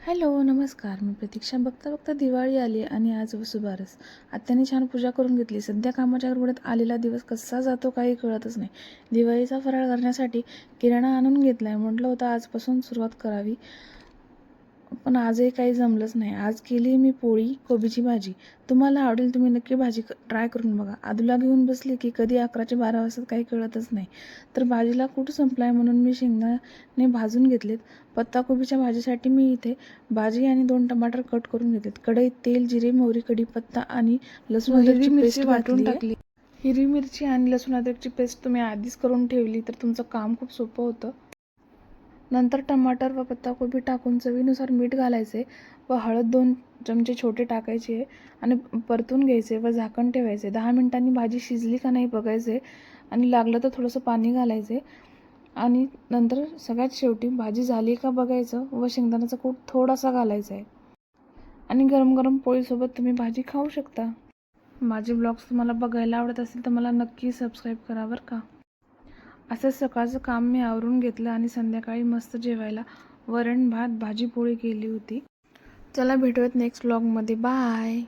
Hello, नमस्कार. मी प्रतीक्षा. बघता बघता दिवाळी आली आणि आज वसुबारस. आत्याने छान पूजा करून घेतली. सध्या कामाच्या गडबडीत आलेला दिवस कसा जातो काही कळतच नाही. दिवाळीचा फराळ करण्यासाठी किराणा आणून घेतलाय. म्हटलं होतं आजपासून सुरुवात करावी, पण आजही काही जमलंच नाही. आज केली मी पोळी, कोबीची भाजी. तुम्हाला आवडेल, तुम्ही नक्की भाजी ट्राय करून बघा. आदूला घेऊन बसली की कधी 11चे 12 वाजतात काही कळतच नाही. तर भाजीला कूट संपलाय म्हणून मी शेंगदाणे भाजून घेतलेत. पत्ताकोबीच्या भाजीसाठी मी इथे भाजी आणि 2 टमाटर कट करून घेतलेत. कढईत तेल, जिरे, मोहरी, कढीपत्ता आणि लसूण अद्रकची पेस्ट वाटून टाकली. हिरवी मिरची आणि लसूण अद्रकची पेस्ट तुम्ही आधीच करून ठेवली तर तुमचं काम खूप सोपं होतं. नंतर टमाटर व पत्ताकोबी टाकून चवीनुसार मीठ घालायचे व हळद 2 चमचे छोटे टाकायचे आणि परतून घ्यायचे व झाकण ठेवायचे. 10 मिनिटांनी भाजी शिजली का नाही बघायचे आणि लागलं तर थोडंसं पाणी घालायचे आणि नंतर सगळ्यात शेवटी भाजी झाली का बघायचं व शेंगदाण्याचा कूट थोडासा घालायचा आहे आणि गरम गरम पोळीसोबत तुम्ही भाजी खाऊ शकता. माझे ब्लॉग्स तुम्हाला बघायला आवडत असेल तर मला नक्की सबस्क्राईब करा बरं का. असंच सकाळचं काम मी आवरून घेतलं आणि संध्याकाळी मस्त जेवायला वरण भात भाजी पोळी केली होती. चला भेटूयात नेक्स्ट व्लॉगमध्ये. बाय.